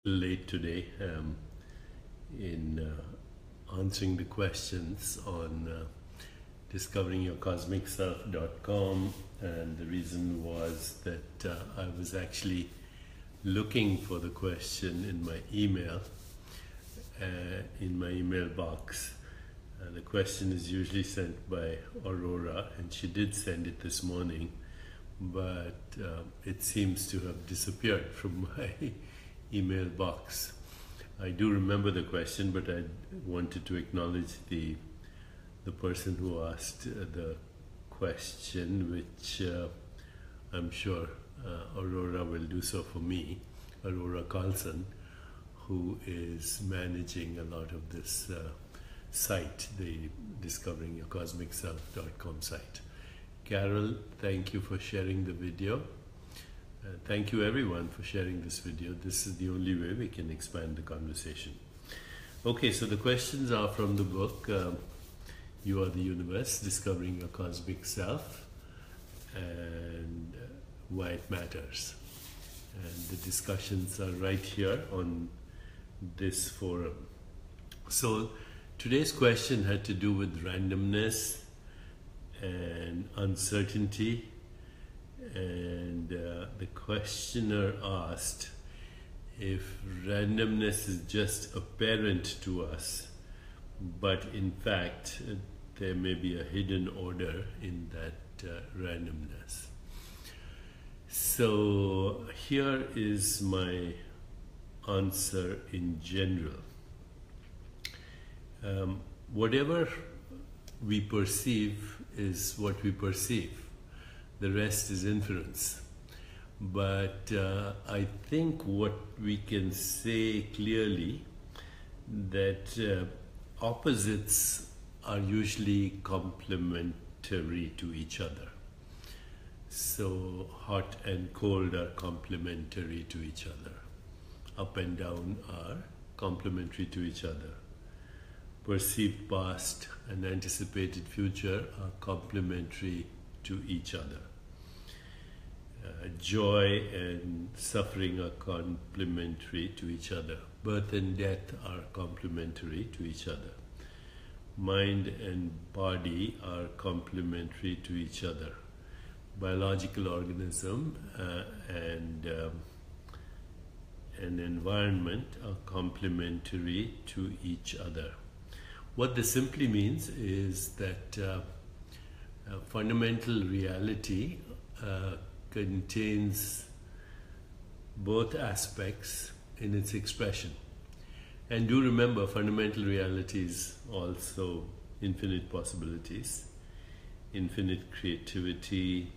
late today in answering the questions on discoveringyourcosmicself.com, and the reason was that I was actually looking for the question in my email, in my email box. The question is usually sent by Aurora, and she did send it this morning, but it seems to have disappeared from my email box. I do remember the question, but I wanted to acknowledge the person who asked the question, which I'm sure Aurora will do so for me, Aurora Carlson, who is managing a lot of this site, the discoveringyourcosmicself.com site. Carol, thank you for sharing the video. Thank you everyone for sharing this video. This is the only way we can expand the conversation. Okay, so the questions are from the book, You Are the Universe, Discovering Your Cosmic Self, and Why It Matters. And the discussions are right here on this forum. So today's question had to do with randomness and uncertainty, and the questioner asked if randomness is just apparent to us, but in fact there may be a hidden order in that randomness. So here is my answer in general. Whatever we perceive is what we perceive. The rest is inference. But I think what we can say clearly, that opposites are usually complementary to each other. So hot and cold are complementary to each other. Up and down are complementary to each other. Perceived past and anticipated future are complementary to each other. Joy and suffering are complementary to each other. Birth and death are complementary to each other. Mind and body are complementary to each other. Biological organism and an environment are complementary to each other. What this simply means is that fundamental reality contains both aspects in its expression. And do remember, fundamental reality is also infinite possibilities, infinite creativity,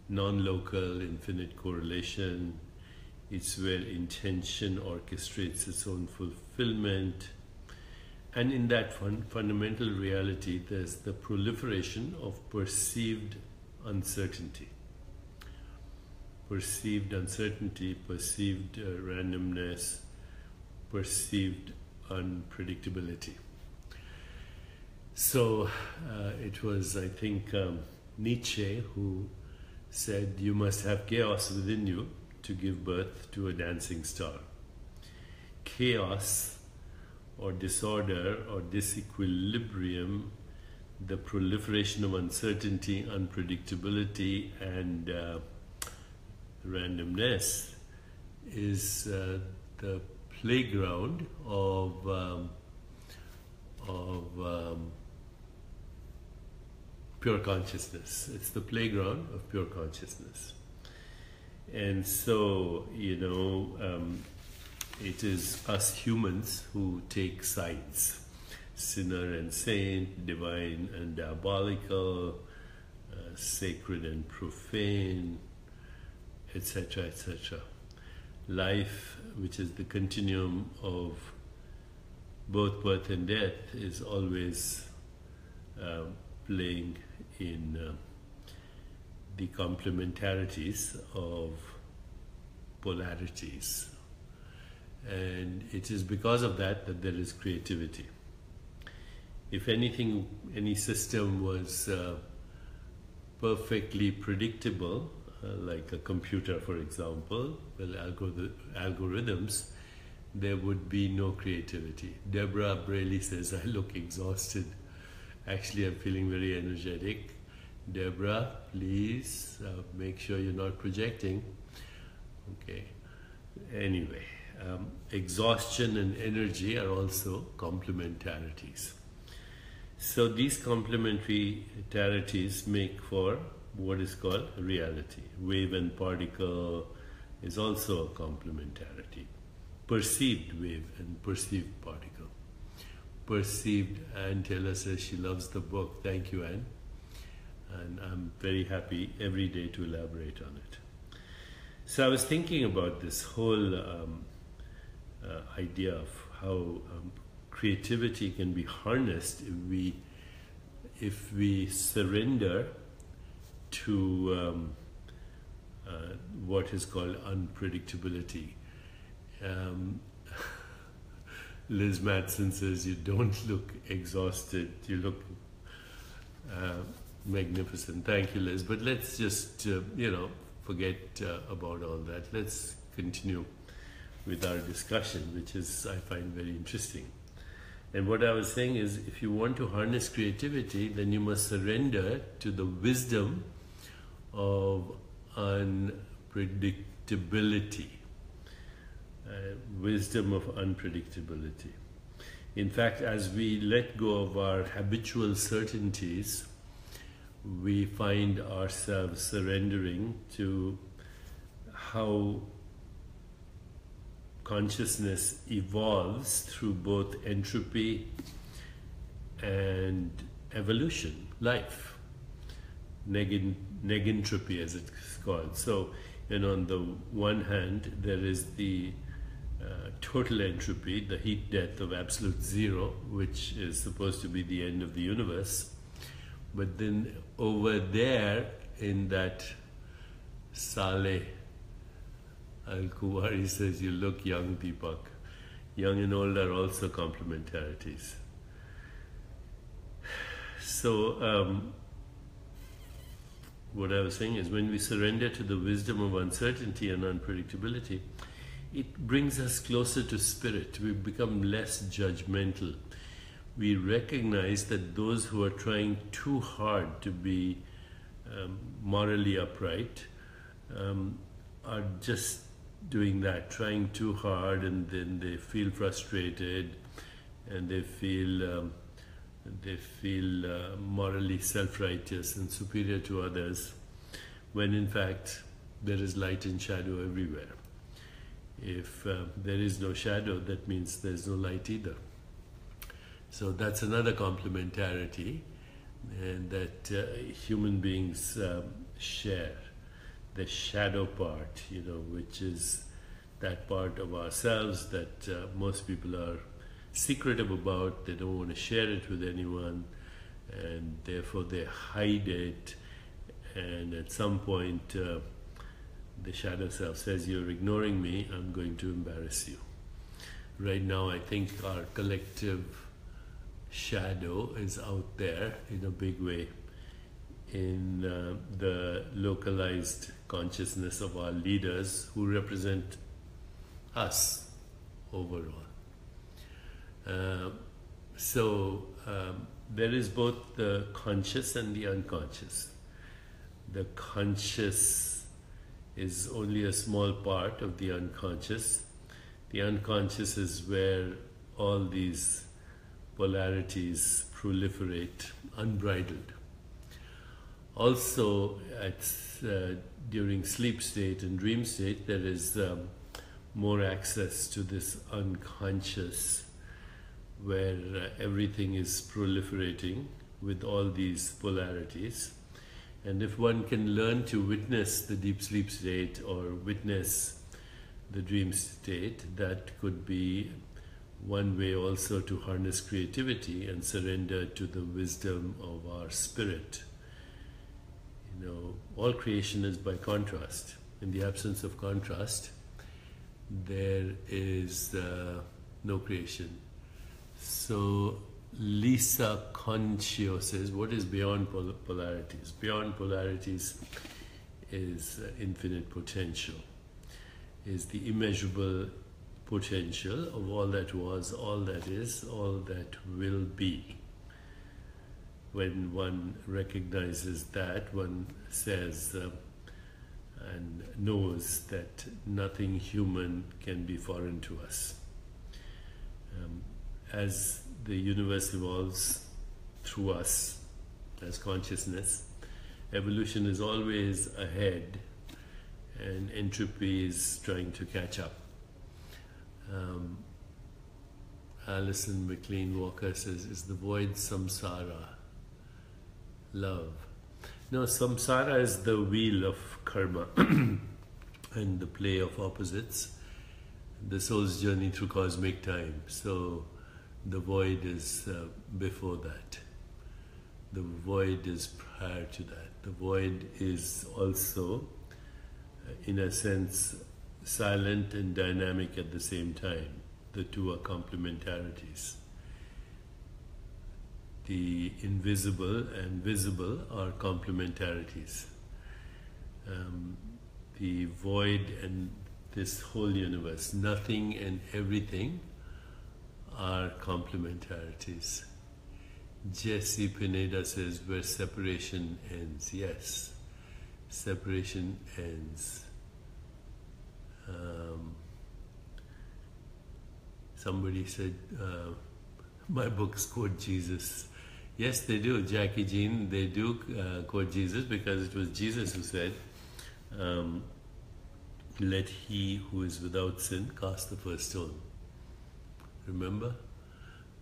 non-local, infinite correlation. It's where intention orchestrates its own fulfillment. And in that fundamental reality, there's the proliferation of perceived uncertainty. Perceived uncertainty, perceived randomness, perceived unpredictability. So it was, I think, Nietzsche who said, you must have chaos within you to give birth to a dancing star. Chaos or disorder or disequilibrium, the proliferation of uncertainty, unpredictability, and randomness is the playground of pure consciousness. It's the playground of pure consciousness. And so, it is us humans who take sides. Sinner and saint, divine and diabolical, sacred and profane, etc., etc. Life, which is the continuum of both birth and death, is always playing in the complementarities of polarities. And it is because of that that there is creativity. If anything, any system was perfectly predictable, like a computer, for example, well, algorithms, there would be no creativity. Deborah Braley says, I look exhausted. Actually, I'm feeling very energetic. Deborah, please make sure you're not projecting. Okay. Anyway, exhaustion and energy are also complementarities. So these complementarities make for what is called reality. Wave and particle is also a complementarity. Perceived wave and perceived particle. Perceived, Anne Taylor says she loves the book. Thank you, Anne. And I'm very happy every day to elaborate on it. So I was thinking about this whole idea of how creativity can be harnessed if we surrender to what is called unpredictability. Liz Matson says, you don't look exhausted, you look magnificent. Thank you, Liz. But let's just, forget about all that. Let's continue with our discussion, which is, I find, very interesting. And what I was saying is, if you want to harness creativity, then you must surrender to the wisdom of unpredictability. Wisdom of unpredictability. In fact, as we let go of our habitual certainties, we find ourselves surrendering to how consciousness evolves through both entropy and evolution, life, negentropy as it's called. So, on the one hand, there is the total entropy, the heat death of absolute zero, which is supposed to be the end of the universe. But then over there in that Saleh Al-Kuwari says, you look young, Deepak. Young and old are also complementarities. So what I was saying is, when we surrender to the wisdom of uncertainty and unpredictability, it brings us closer to spirit. We become less judgmental. We recognize that those who are trying too hard to be morally upright are just doing that, trying too hard, and then they feel frustrated and they feel morally self-righteous and superior to others, when in fact there is light and shadow everywhere. If there is no shadow, that means there's no light either. So that's another complementarity, and that human beings share. The shadow part, which is that part of ourselves that most people are secretive about. They don't want to share it with anyone, and therefore they hide it, and at some point the shadow self says, you're ignoring me, I'm going to embarrass you. Right now I think our collective shadow is out there in a big way in the localized consciousness of our leaders who represent us overall. So there is both the conscious and the unconscious. The conscious is only a small part of the unconscious. The unconscious is where all these polarities proliferate unbridled. Also, during sleep state and dream state, there is more access to this unconscious, where everything is proliferating with all these polarities. And if one can learn to witness the deep sleep state or witness the dream state, that could be one way also to harness creativity and surrender to the wisdom of our spirit. All creation is by contrast. In the absence of contrast, there is no creation. So Lisa Conchio says, what is beyond polarities? Beyond polarities is infinite potential, is the immeasurable potential of all that was, all that is, all that will be. When one recognizes that, one says and knows that nothing human can be foreign to us. As the universe evolves through us as consciousness, evolution is always ahead and entropy is trying to catch up. Alison McLean Walker says, is the void samsara love? No, samsara is the wheel of karma and the play of opposites, the soul's journey through cosmic time. So the void is before that. The void is prior to that. The void is also, in a sense, silent and dynamic at the same time. The two are complementarities. The invisible and visible are complementarities. The void and this whole universe, nothing and everything, are complementarities. Jesse Pineda says, where separation ends. Yes, separation ends. Somebody said, my books quote Jesus. Yes, they do, Jackie Jean, they do quote Jesus, because it was Jesus who said, let he who is without sin cast the first stone. Remember?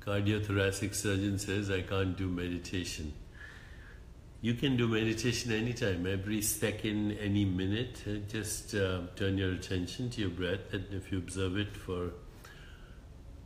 Cardiothoracic surgeon says, I can't do meditation. You can do meditation anytime, every second, any minute. Just turn your attention to your breath, and if you observe it for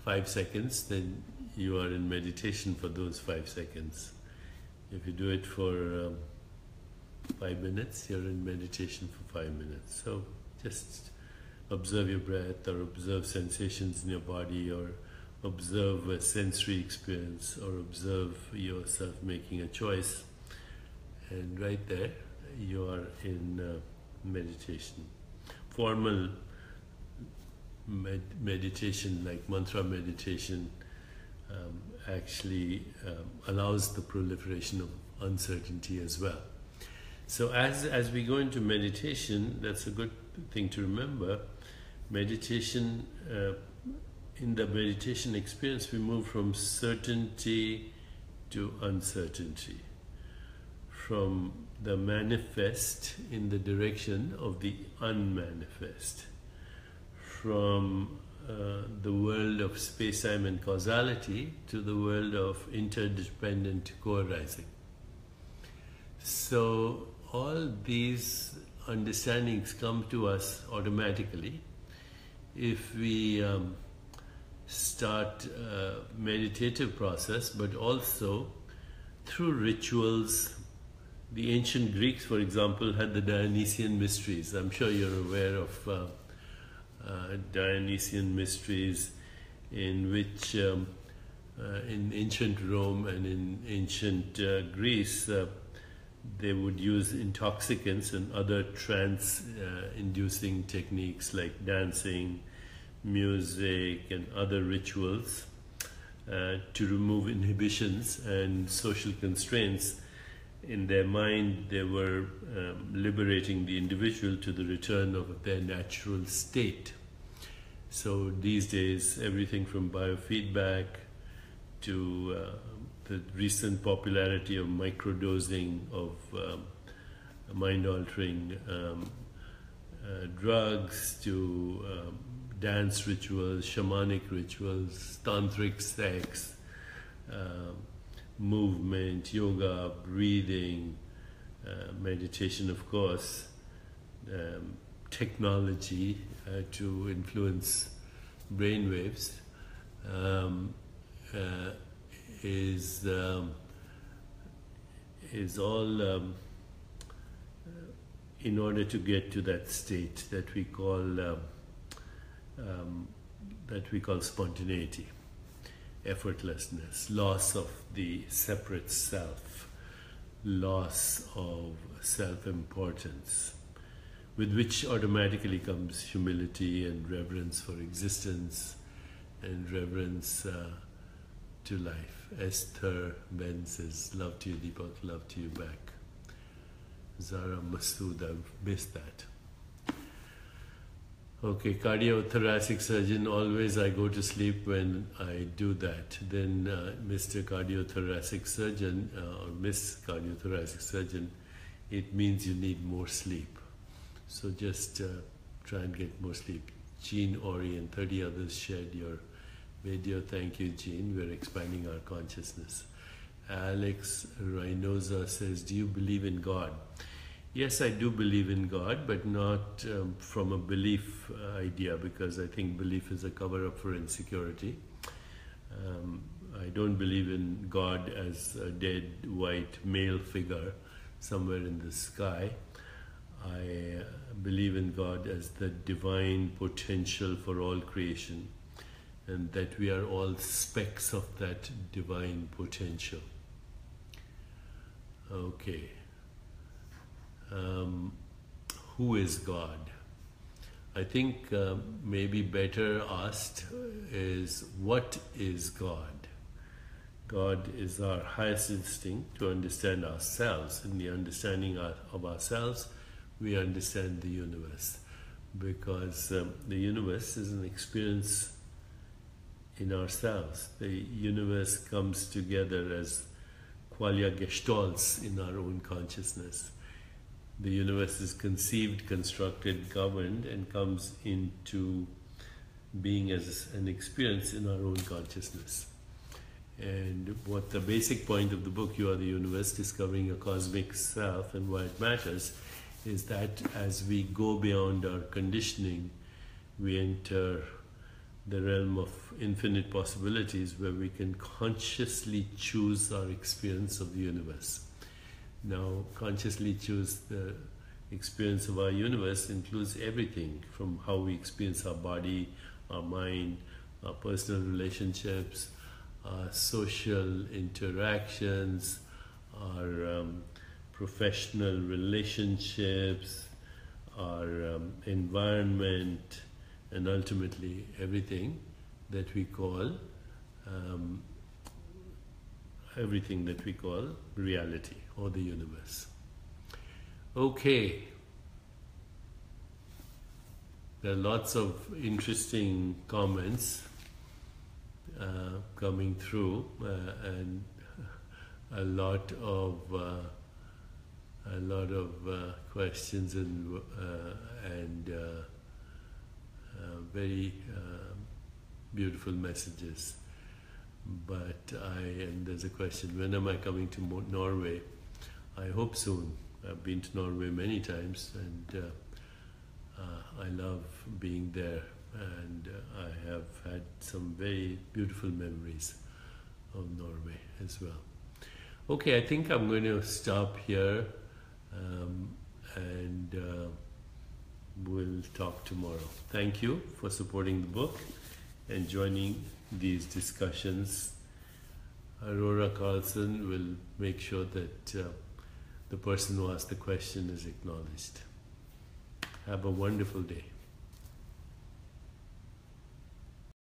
5 seconds, then you are in meditation for those 5 seconds. If you do it for 5 minutes, you're in meditation for 5 minutes. So just observe your breath, or observe sensations in your body, or observe a sensory experience, or observe yourself making a choice. And right there, you are in meditation. Formal meditation, like mantra meditation, actually allows the proliferation of uncertainty as well. So as we go into meditation, that's a good thing to remember. Meditation, in the meditation experience, we move from certainty to uncertainty, from the manifest in the direction of the unmanifest, from the world of space-time and causality to the world of interdependent co-arising. So all these understandings come to us automatically if we start a meditative process, but also through rituals. The ancient Greeks, for example, had the Dionysian mysteries. I'm sure you're aware of Dionysian mysteries, in which in ancient Rome and in ancient Greece, they would use intoxicants and other trance-inducing techniques like dancing, music, and other rituals to remove inhibitions and social constraints. In their mind, they were liberating the individual to the return of their natural state. So these days, everything from biofeedback to the recent popularity of microdosing of mind-altering drugs, to dance rituals, shamanic rituals, tantric sex, movement, yoga, breathing, meditation, of course, technology to influence brainwaves, is all in order to get to that state that we call spontaneity, effortlessness, loss of the separate self, loss of self-importance, with which automatically comes humility and reverence for existence and reverence to life. Esther Ben says, love to you, Deepak, love to you back. Zara Masood, I've missed that. Okay, cardiothoracic surgeon, always I go to sleep when I do that. Then Mr. Cardiothoracic surgeon or Miss Cardiothoracic surgeon, it means you need more sleep. So just try and get more sleep. Jean Ori and 30 others shared your video. Thank you, Jean. We're expanding our consciousness. Alex Reynosa says, do you believe in God? Yes, I do believe in God, but not from a belief idea, because I think belief is a cover-up for insecurity. I don't believe in God as a dead white male figure somewhere in the sky. I believe in God as the divine potential for all creation, and that we are all specks of that divine potential. Okay. Who is God? I think maybe better asked is, what is God? God is our highest instinct to understand ourselves. In the understanding of ourselves, we understand the universe, because the universe is an experience in ourselves. The universe comes together as qualia gestalts in our own consciousness. The universe is conceived, constructed, governed, and comes into being as an experience in our own consciousness. And what the basic point of the book, You Are the Universe, Discovering a Cosmic Self and Why It Matters, is that as we go beyond our conditioning, we enter the realm of infinite possibilities where we can consciously choose our experience of the universe. Now, consciously choose the experience of our universe includes everything from how we experience our body, our mind, our personal relationships, our social interactions, our professional relationships, our environment, and ultimately everything that we call reality or the universe. Okay. There are lots of interesting comments coming through, and a lot of questions and very beautiful messages. But and there's a question, when am I coming to Norway? I hope soon. I've been to Norway many times, and I love being there, and I have had some very beautiful memories of Norway as well. Okay, I think I'm going to stop here, and we'll talk tomorrow. Thank you for supporting the book and joining these discussions. Aurora Carlson will make sure that the person who asked the question is acknowledged. Have a wonderful day.